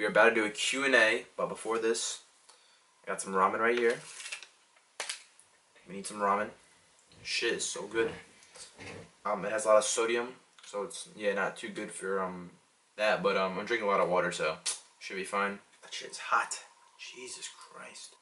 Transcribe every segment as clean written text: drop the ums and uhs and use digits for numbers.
We are about to do a Q&A, but before this, I got some ramen right here. We need some ramen. Shit is so good. It has a lot of sodium, so it's not too good for that. But I'm drinking a lot of water, so should be fine. That shit's hot. Jesus Christ.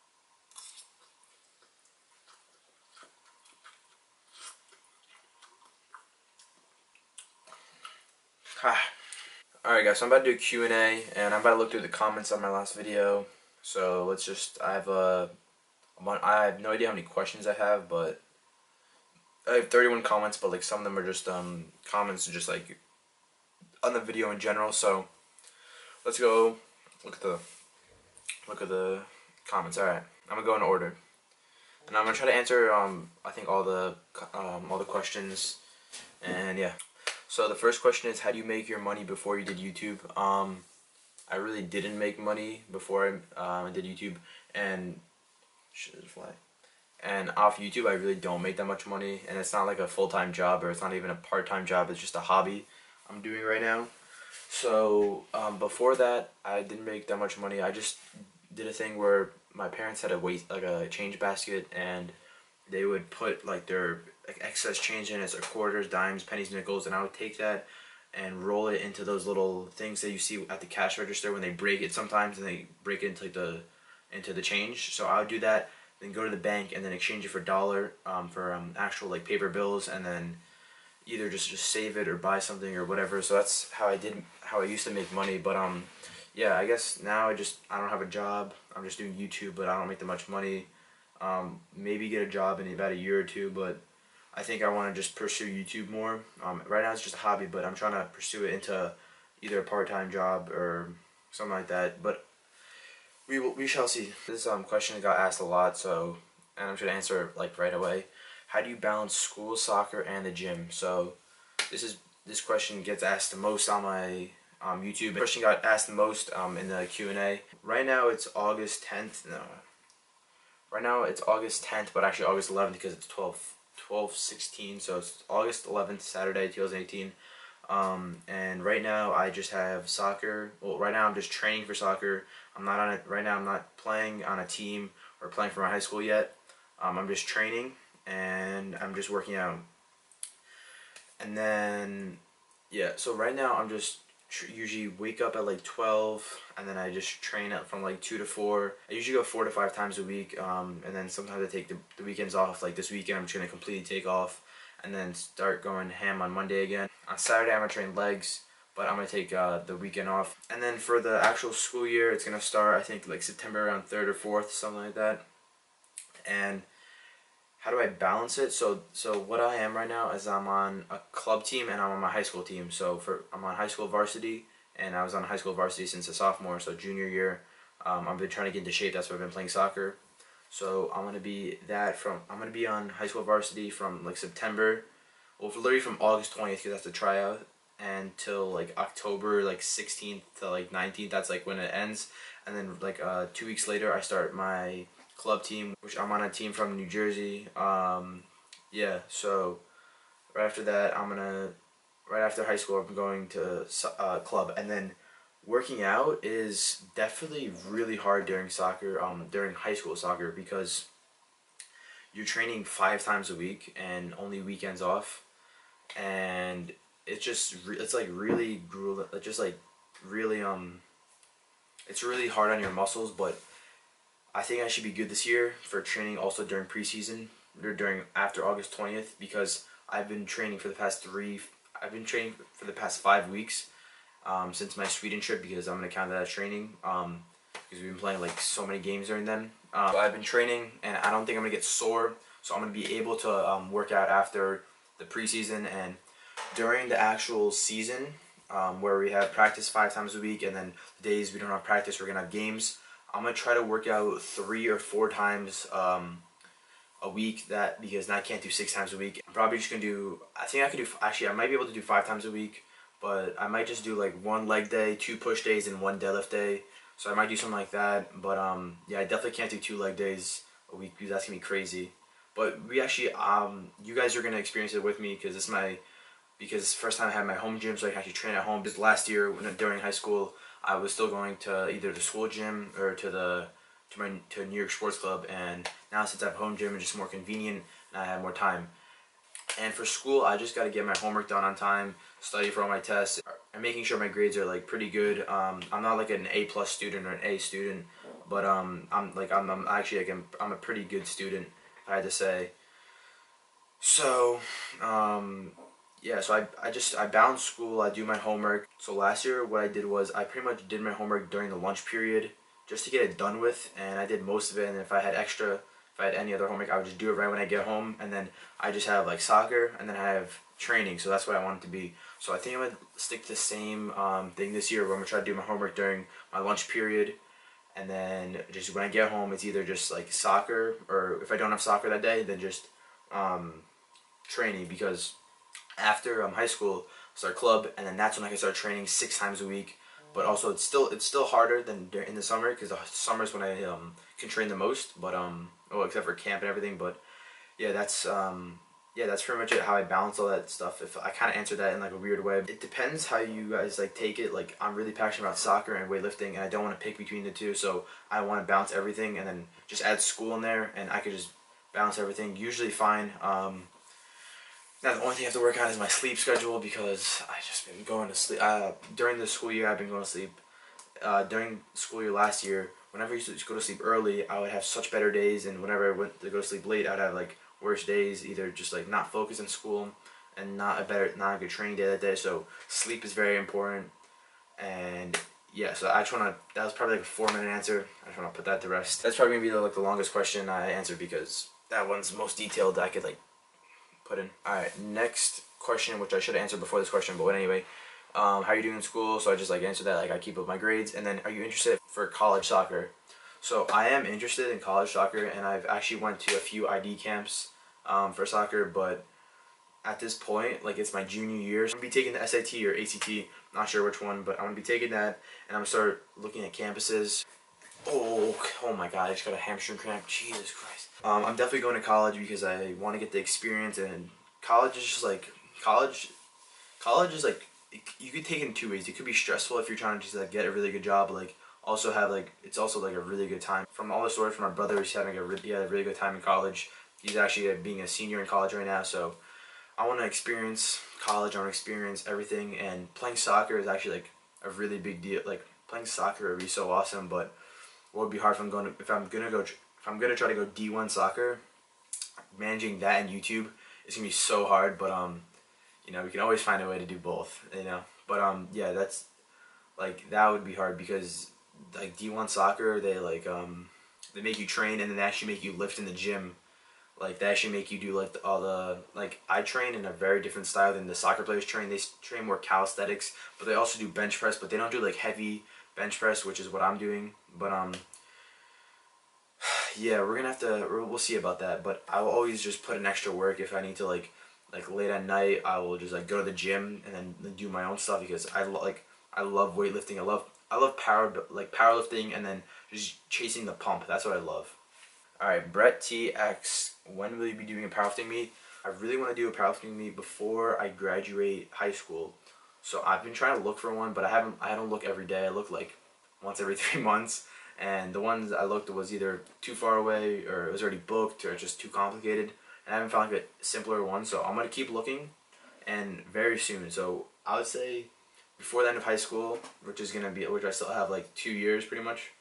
Alright guys, so I'm about to do a Q&A, and I'm about to look through the comments on my last video. So let's just, I have no idea how many questions I have, but I have 31 comments, but like some of them are just comments just like on the video in general. So let's go look at the comments. Alright, I'm gonna go in order. And I'm gonna try to answer I think all the questions, and yeah. So the first question is, how do you make your money before you did YouTube? I really didn't make money before I did YouTube, and off YouTube I really don't make that much money, and it's not like a full-time job, or it's not even a part-time job. It's just a hobby I'm doing right now. So before that I didn't make that much money. I just did a thing where my parents had a change basket, and they would put like their excess change in it, so quarters, dimes, pennies, nickels, and I would take that and roll it into those little things that you see at the cash register when they break it sometimes, and they break it into like the change. So I would do that, then go to the bank and then exchange it for actual like paper bills, and then either just save it or buy something or whatever. So that's how I used to make money. But yeah, I guess now I don't have a job. I'm just doing YouTube, but I don't make that much money. Maybe get a job in about a year or two, but I think I want to just pursue YouTube more. Right now it's just a hobby, but I'm trying to pursue it into either a part-time job or something like that. But we shall see. This question got asked a lot, and I'm trying to answer it like right away. How do you balance school, soccer, and the gym? So this question gets asked the most on my YouTube. The question got asked the most in the Q&A. Right now it's August 10th. No. Right now it's August 10th, but actually August 11th because it's 12/16, so it's August 11th, Saturday, 2018. And right now I just have soccer. Well, right now I'm just training for soccer. I'm not on it right now. I'm not playing on a team or playing for my high school yet. I'm just training, and I'm just working out. And then yeah, so right now I'm just usually wake up at like 12, and then I just train up from like 2 to 4. I usually go 4 to 5 times a week, and then sometimes I take the weekends off. Like this weekend I'm just going to completely take off and then start going ham on Monday again. On Saturday I'm going to train legs, but I'm going to take the weekend off. And then for the actual school year, it's going to start I think like September around 3rd or 4th, something like that. And how do I balance it? So what I am right now is I'm on a club team and I'm on my high school team. So I'm on high school varsity, and I was on high school varsity since a sophomore, so junior year. I've been trying to get into shape. That's why I've been playing soccer. So I'm gonna be on high school varsity from like September, well, literally from August 20th, because that's the tryout, until like October like 16th to like 19th. That's like when it ends, and then like 2 weeks later I start my club team, which I'm on a team from New Jersey. Yeah, so right after that right after high school I'm going to club. And then working out is definitely really hard during high school soccer, because you're training 5 times a week and only weekends off, and it's like really grueling. It's really hard on your muscles. But I think I should be good this year for training also during preseason, or after August 20th, because I've been training for the past 5 weeks since my Sweden trip, because I'm gonna count that as training, because we've been playing like so many games during then. So I've been training, and I don't think I'm gonna get sore, so I'm gonna be able to work out after the preseason. And during the actual season, where we have practice 5 times a week, and then the days we don't have practice, we're gonna have games. I'm gonna try to work out 3 or 4 times a week, because I can't do 6 times a week. I'm probably just gonna do, I might be able to do 5 times a week, but I might just do like 1 leg day, 2 push days, and 1 deadlift day. So I might do something like that. But yeah, I definitely can't do 2 leg days a week, because that's gonna be crazy. But we actually, you guys are gonna experience it with me, because it's the first time I had my home gym, so I can actually train at home. Because last year during high school, I was still going to either the school gym or to New York Sports Club, and now since I have home gym, it's just more convenient and I have more time. And for school, I just got to get my homework done on time, study for all my tests, and making sure my grades are like pretty good. I'm not like an A+ student or an A student, but I'm actually like I'm a pretty good student, I had to say. So yeah, so I balance school, I do my homework. So last year what I did was I pretty much did my homework during the lunch period just to get it done with, and I did most of it. And if I had any other homework, I would just do it right when I get home. And then I just have like soccer, and then I have training, so that's what I want it to be. So I think I'm gonna stick to the same thing this year, where I'm gonna try to do my homework during my lunch period, and then just when I get home, it's either just like soccer, or if I don't have soccer that day, then just training, because after high school, start club, and then that's when I can start training 6 times a week. But also, it's still harder than in the summer, because the summer is when I can train the most. But well, except for camp and everything. But yeah, that's pretty much it. How I balance all that stuff. If I kind of answered that in like a weird way, it depends how you guys like take it. Like, I'm really passionate about soccer and weightlifting, and I don't want to pick between the two. So I want to balance everything, and then just add school in there, and I could just balance everything usually fine. Now the only thing I have to work on is my sleep schedule, because I just been going to sleep. During the school year, I've been going to sleep. During school year last year, whenever I used to go to sleep early, I would have such better days, and whenever I went to go to sleep late, I'd have like worse days, either just like not focused in school and not a good training day that day. So sleep is very important, and yeah. So I just wanna. That was probably like a 4-minute answer. I just wanna put that to rest. That's probably gonna be like the longest question I answered, because that one's the most detailed that I could like put in. Alright, next question, which I should have answered before this question, but anyway. How are you doing in school? So I just like answered that, like I keep up my grades. And then, are you interested for college soccer? So I am interested in college soccer, and I've actually went to a few ID camps for soccer, but at this point, like, it's my junior year. So I'm going to be taking the SAT or ACT, not sure which one, but I'm going to be taking that, and I'm going to start looking at campuses. Oh my god, I just got a hamstring cramp. Jesus Christ. I'm definitely going to college because I want to get the experience, and college is just like, college is like, you could take it in 2 ways. It could be stressful if you're trying to just like get a really good job, like also have like, it's also like a really good time. From all the stories from my brother, he had a really good time in college. He's actually being a senior in college right now, so I want to experience college. I want to experience everything, and playing soccer is actually like a really big deal. Like, playing soccer would be so awesome, but what would be hard if I'm gonna try to go D1 soccer, managing that and YouTube is gonna be so hard. But you know, we can always find a way to do both, you know. But yeah, that's like, that would be hard, because like D1 soccer, they make you train, and then they actually make you lift in the gym. Like, they actually make you do like all the, like, I train in a very different style than the soccer players train. They train more calisthenics, but they also do bench press, but they don't do like heavy bench press, which is what I'm doing. But yeah, we're gonna have to, we'll see about that. But I will always just put in extra work if I need to, like late at night. I will just like go to the gym and then do my own stuff, because I love weightlifting. I love powerlifting, and then just chasing the pump. That's what I love. Alright, Brett TX, when will you be doing a powerlifting meet? I really want to do a powerlifting meet before I graduate high school. So I've been trying to look for one, but I don't look every day. I look like once every 3 months. And the ones I looked was either too far away, or it was already booked, or just too complicated. And I haven't found like a simpler one, so I'm going to keep looking, and very soon. So I would say before the end of high school, which I still have like 2 years pretty much.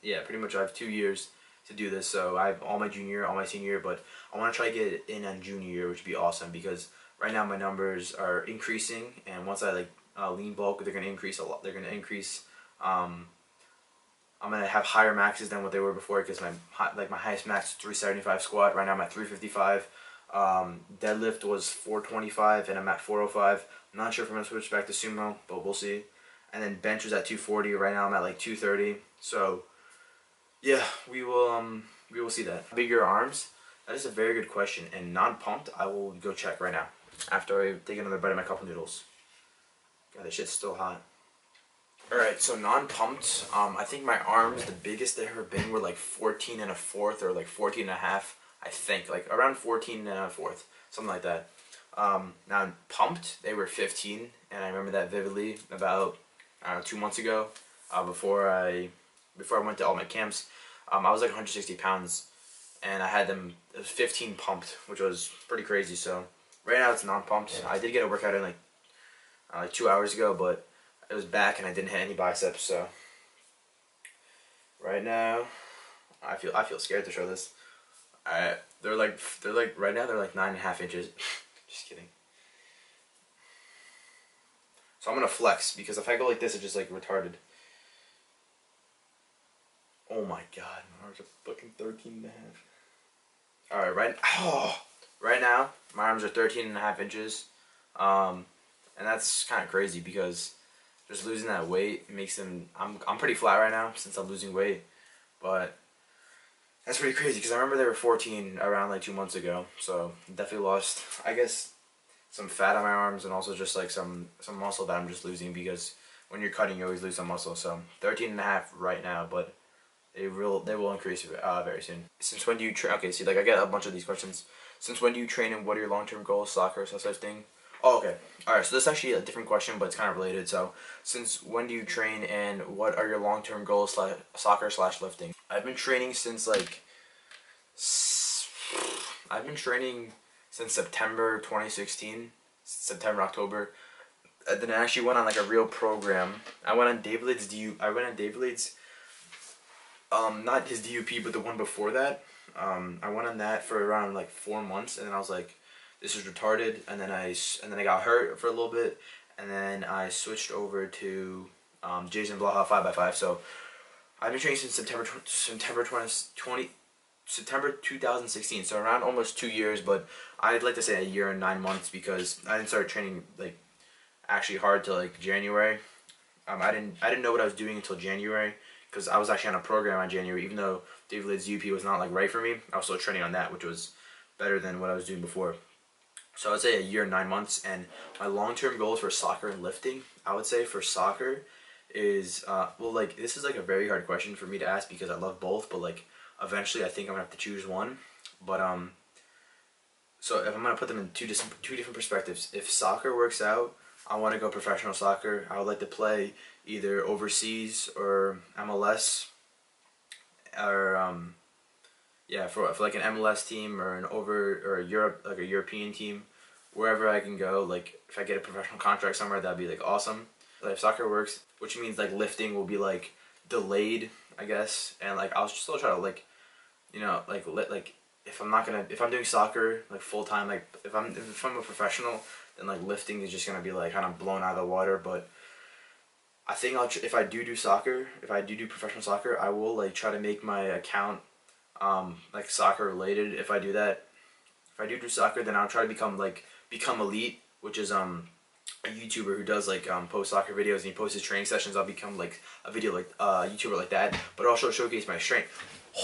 Yeah, pretty much I have 2 years to do this. So I have all my junior year, all my senior year, but I want to try to get it in on junior year, which would be awesome, because right now my numbers are increasing, and once I like lean bulk, they're going to increase a lot. They're going to increase. I'm going to have higher maxes than what they were before, because my highest max is 375 squat. Right now I'm at 355. Deadlift was 425, and I'm at 405. I'm not sure if I'm going to switch back to sumo, but we'll see. And then bench was at 240. Right now I'm at like 230. So yeah, we will see that. How big are your arms? That is a very good question, and non-pumped, I will go check right now after I take another bite of my cup noodles. God, this shit's still hot. Alright, so non-pumped, I think my arms, the biggest they've ever been, were like 14 and a fourth, or like 14 and a half, I think. Like around 14 and a fourth, something like that. Now pumped, they were 15, and I remember that vividly. About 2 months ago, before I went to all my camps. I was like 160 pounds, and I had them, it was 15 pumped, which was pretty crazy. So right now it's non-pumped. I did get a workout in like 2 hours ago, but it was back and I didn't hit any biceps. So right now I feel scared to show this. They're like right now they're like 9.5 inches. Just kidding. So I'm gonna flex, because if I go like this, it's just like retarded. Oh my god, my arms are fucking 13.5. Alright, right now my arms are 13.5 inches. And that's kind of crazy, because just losing that weight makes them, I'm pretty flat right now since I'm losing weight, but that's pretty crazy, because I remember they were 14 around like 2 months ago. So definitely lost, I guess, some fat on my arms, and also just like some muscle that I'm just losing, because when you're cutting you always lose some muscle. So 13.5 right now, but they will increase very soon. Since when do you train? Okay, see, like I get a bunch of these questions. Since when do you train, and what are your long-term goals? Soccer, lifting. Oh, okay. Alright, so this is actually a different question, but it's kind of related. So, since when do you train, and what are your long-term goals? Soccer/lifting. I've been training since like September 2016, September, October. Then I actually went on like a real program. I went on David Laids DUP. I went on David Laids, not his DUP, but the one before that. I went on that for around like 4 months, and then I was like, this is retarded. And then I got hurt for a little bit, and then I switched over to Jason Blaha 5x5. So I've been training since September 2016, so around almost 2 years, but I'd like to say a year and 9 months, because I didn't start training like actually hard till like January. I didn't know what I was doing until January, because I was actually on a program on January. Even though David Laids DUP was not like right for me, I was still training on that, which was better than what I was doing before. So I'd say a year and 9 months. And my long-term goals for soccer and lifting, I would say for soccer is well, like, this is like a very hard question for me to ask, because I love both, but like eventually I think I'm gonna have to choose one. But so if I'm gonna put them in two different perspectives, if soccer works out, I want to go professional soccer. I would like to play either overseas or MLS, or yeah, for like an MLS team, or a European team, wherever I can go. Like if I get a professional contract somewhere, that'd be like awesome. Like if soccer works, which means like lifting will be like delayed, I guess, and like I'll still try to like, like if I'm doing soccer like full time, like if I'm a professional, then like lifting is just gonna be like kind of blown out of the water. But I think if I do professional soccer, I will like try to make my account like soccer related. If I do that, if I do soccer, then I'll try to become elite, which is a YouTuber who does like post soccer videos, and he posts his training sessions. I'll become like a video like YouTuber like that, but also showcase my strength.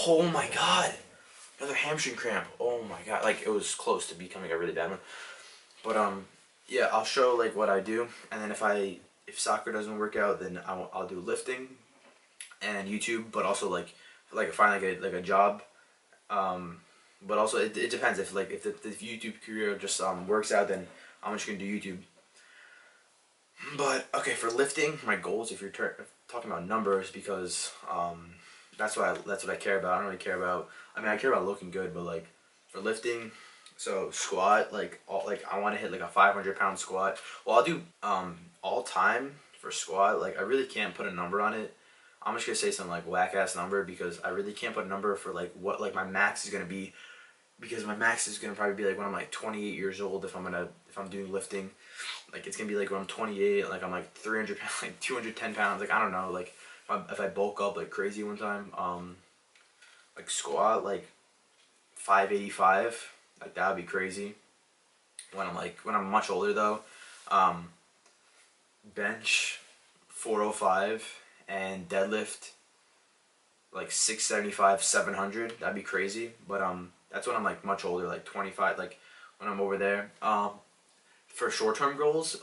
Oh my god, another hamstring cramp. Oh my god, like it was close to becoming a really bad one. But yeah, I'll show like what I do, and then if soccer doesn't work out, then I'll do lifting and YouTube, but also like find like a job. But also it depends, if the YouTube career just works out, then I'm just gonna do YouTube. But okay, for lifting, my goals, if you're talking about numbers, because that's what I care about. I don't really care about, I care about looking good, but like for lifting, so squat, I want to hit like a 500-pound squat. Well, I'll do all time for squat. Like I really can't put a number on it. I'm just gonna say some like whack ass number, because I really can't put a number for like what like my max is gonna be, because my max is gonna probably be like when I'm like 28 years old, if I'm doing lifting. Like it's gonna be like when I'm 28, like I'm like 300 pounds, like 210 pounds. Like I don't know, like if I bulk up like crazy one time, like squat like 585, like that would be crazy. When I'm much older though, bench 405 and deadlift like 675, 700. That'd be crazy. But that's when I'm like much older, like 25, like when I'm over there. For short-term goals,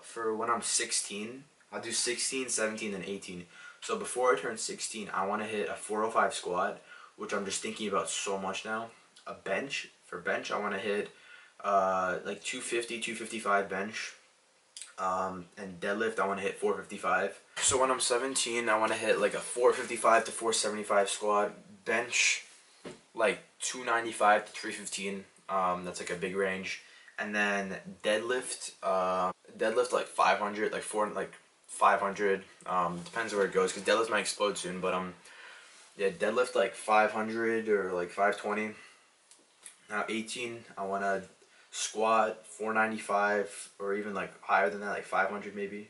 for when I'm 16, I'll do 16, 17, and 18. So before I turn 16, I want to hit a 405 squat, which I'm just thinking about so much now. A bench, I want to hit like 250, 255 bench. And deadlift, I want to hit 455. So when I'm 17, I want to hit like a 455 to 475 squat. Bench, like 295 to 315. That's like a big range. And then deadlift, deadlift like 500, like 500. Depends where it goes, because deadlift might explode soon. But yeah, deadlift like 500 or like 520. Now 18, I want to squat 495 or even like higher than that, like 500 maybe,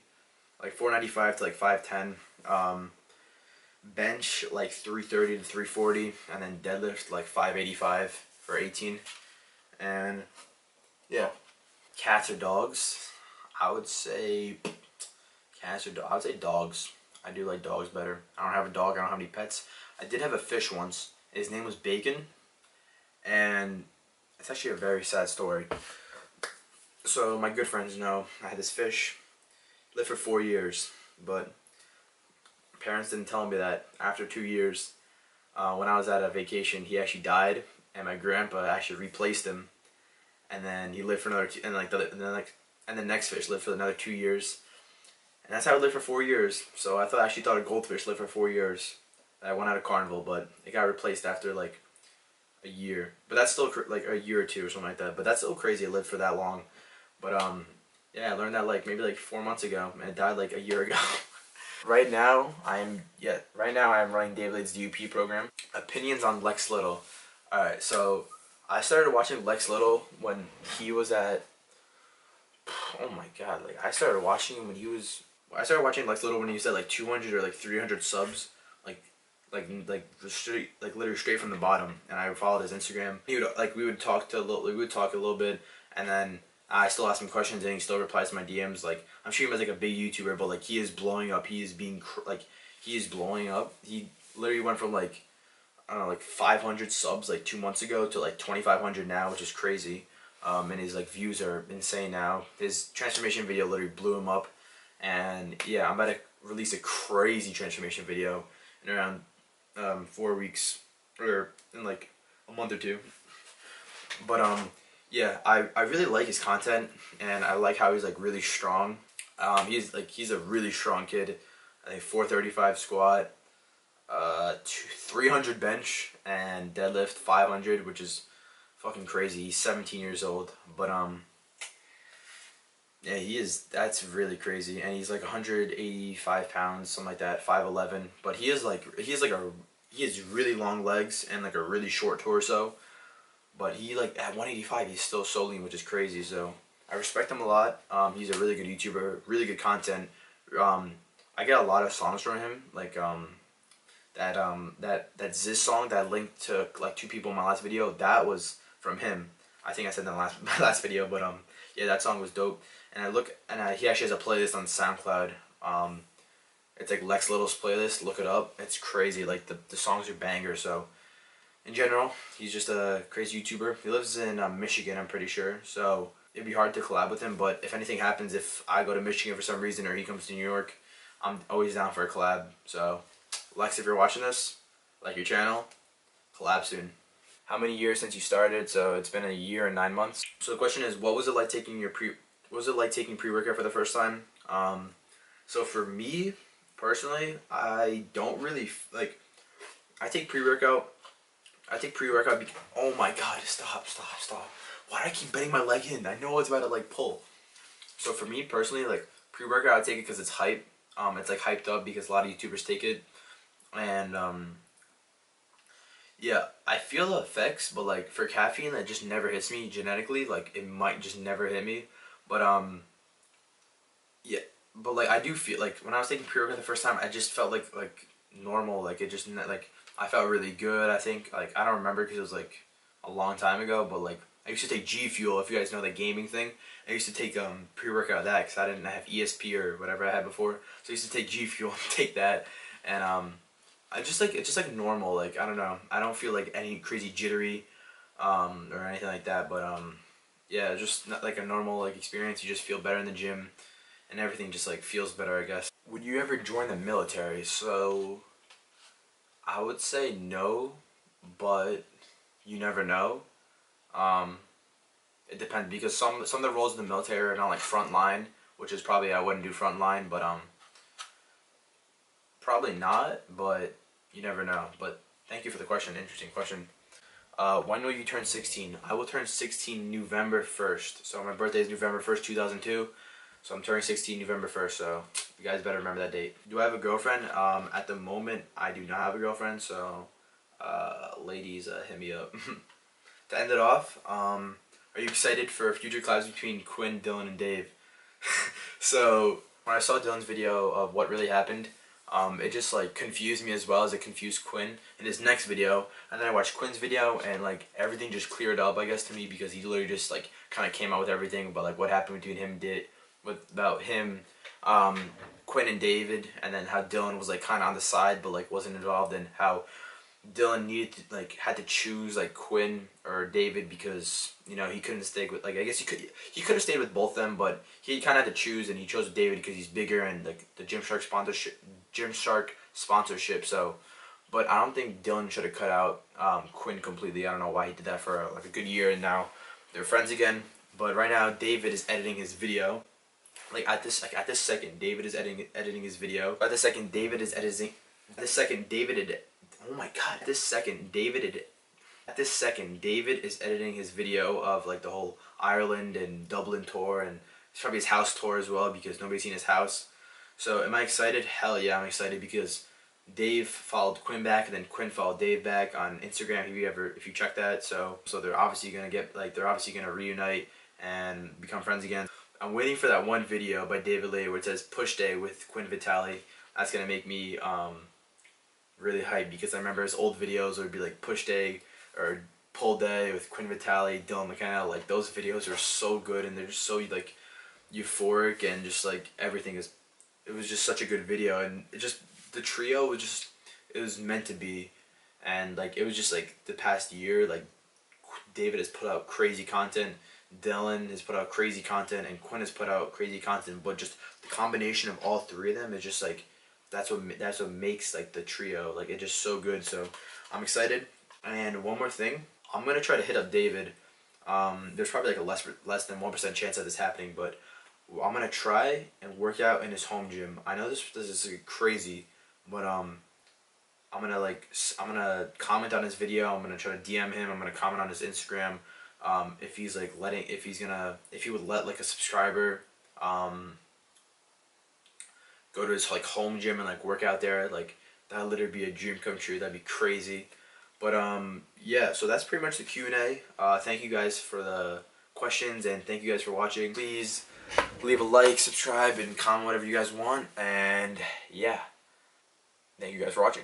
like 495 to like 510. Bench like 330 to 340, and then deadlift like 585 for 18. And yeah, cats or dogs? I would say cats or dogs. I would say dogs. I do like dogs better. I don't have a dog. I don't have any pets. I did have a fish once. His name was Bacon, and it's actually a very sad story. So my good friends know I had this fish. Lived for 4 years, but parents didn't tell me that after 2 years, when I was at a vacation, he actually died, and my grandpa actually replaced him, and then he lived for another two, and the next fish lived for another 2 years, and that's how it lived for 4 years. So I actually thought a goldfish lived for 4 years. I went out of carnival, but it got replaced after like a year. But that's still like a year or two or something like that. But that's still crazy. It lived for that long. But yeah, I learned that like maybe like 4 months ago, and it died like a year ago. Right now I'm running David Laids DUP program. Opinions on Lexx Little. Alright, so I started watching Lexx Little when he was at, oh my god, like I started watching him when he was, I started watching Lexx Little when he was at like 200 or like 300 subs, literally straight from the bottom. And I followed his Instagram. We would talk a little bit, and then I still ask him questions, and he still replies to my DMs. Like, I'm sure he was like a big YouTuber, but like he is blowing up. He is blowing up. He literally went from like, I don't know, like 500 subs like 2 months ago to like 2,500 now, which is crazy. And his like views are insane now. His transformation video literally blew him up, and yeah, I'm about to release a crazy transformation video in around 4 weeks, or in like a month or two. But yeah, I really like his content, and I like how he's like really strong. He's a really strong kid. I think 435 squat, 300 bench, and deadlift 500, which is fucking crazy. He's 17 years old, but yeah, that's really crazy. And he's like 185 pounds, something like that, 5'11. But he has really long legs and like a really short torso. But he like at 185, he's still so lean, which is crazy. So I respect him a lot. He's a really good YouTuber, really good content. I get a lot of songs from him, like that Ziz song that linked to like 2 people in my last video. That was from him. I think I said that in my last video, but yeah, that song was dope. And he actually has a playlist on SoundCloud. It's like Lexx Little's playlist. Look it up. It's crazy. Like the songs are bangers. So in general, he's just a crazy YouTuber. He lives in Michigan, I'm pretty sure. So it'd be hard to collab with him. But if anything happens, if I go to Michigan for some reason or he comes to New York, I'm always down for a collab. So Lexx, if you're watching this, like your channel, collab soon. How many years since you started? So it's been a year and 9 months. So the question is, what was it like taking pre-workout for the first time? So for me personally, I don't really like. I take pre-workout. Oh my god! Stop! Why do I keep bending my leg in? I know it's about to like pull. So for me personally, like pre-workout, I take it because it's hype. It's like hyped up because a lot of YouTubers take it, and yeah, I feel the effects, but like for caffeine, it just never hits me genetically. Like it might just never hit me, but yeah, but like I do feel like when I was taking pre-workout the first time, I just felt like normal. Like it just like I felt really good. I think like I don't remember because it was like a long time ago, but like I used to take G Fuel. If you guys know the gaming thing, I used to take pre-workout of that because I didn't have ESP or whatever I had before. So I used to take G Fuel and take that, and it's just like normal. Like I don't know. I don't feel like any crazy jittery or anything like that. But yeah, just not like a normal like experience. You just feel better in the gym, and everything just like feels better, I guess. Would you ever join the military? So I would say no, but you never know. It depends because some of the roles in the military are not like front line, which is probably I wouldn't do front line, but probably not, but you never know. But thank you for the question. Interesting question. When will you turn 16? I will turn 16 November 1st. So my birthday is November 1st, 2002. So I'm turning 16 November 1st. So you guys better remember that date. Do I have a girlfriend? At the moment, I do not have a girlfriend. So ladies, hit me up. To end it off, are you excited for future collabs between Qwin, Dylan, and Dave? So when I saw Dylan's video of what really happened, it just like confused me as well as it confused Qwin in his next video, and then I watched Quinn's video and like everything just cleared up, I guess, to me, because he literally just like kind of came out with everything about like what happened between him about him, Qwin and David, and then how Dylan was like kind of on the side but like wasn't involved, and how Dylan needed to, like, had to choose like Qwin or David because, you know, he couldn't stay with, like, I guess he could have stayed with both of them, but he kind of had to choose, and he chose David because he's bigger and like the Gymshark sponsorship. So, but I don't think Dylan should have cut out Qwin completely. I don't know why he did that for like a good year, and now they're friends again. But right now David is editing his video. Like at this second, David is editing his video. At this second, David is editing. At this second, David. Oh my God! At this second, David is editing his video of like the whole Ireland and Dublin tour, and it's probably his house tour as well because nobody's seen his house. So am I excited? Hell yeah, I'm excited because Dave followed Qwin back, and then Qwin followed Dave back on Instagram. If you check that, so they're obviously gonna reunite and become friends again. I'm waiting for that one video by David Laids where it says push day with Qwin Vitali. That's gonna make me really hyped, because I remember his old videos would be like push day or pull day with Qwin Vitali, Dylan McKenna. Like those videos are so good, and they're just so like euphoric, and just like everything is. It was just such a good video, and the trio was just, it was meant to be, and like it was just like the past year, like David has put out crazy content, Dylan has put out crazy content, and Qwin has put out crazy content, but just the combination of all three of them is just like that's what makes like the trio, like it's just so good. So I'm excited. And one more thing, I'm gonna try to hit up David. There's probably like a less than 1% chance of this happening, but I'm gonna try and work out in his home gym. I know this is like crazy, but I'm gonna comment on his video. I'm gonna try to DM him. I'm gonna comment on his Instagram. If he would let like a subscriber go to his like home gym and like work out there. Like that'd literally be a dream come true. That'd be crazy. But yeah, so that's pretty much the Q&A. Thank you guys for the questions, and thank you guys for watching. Please leave a like, subscribe, and comment whatever you guys want. And yeah, thank you guys for watching.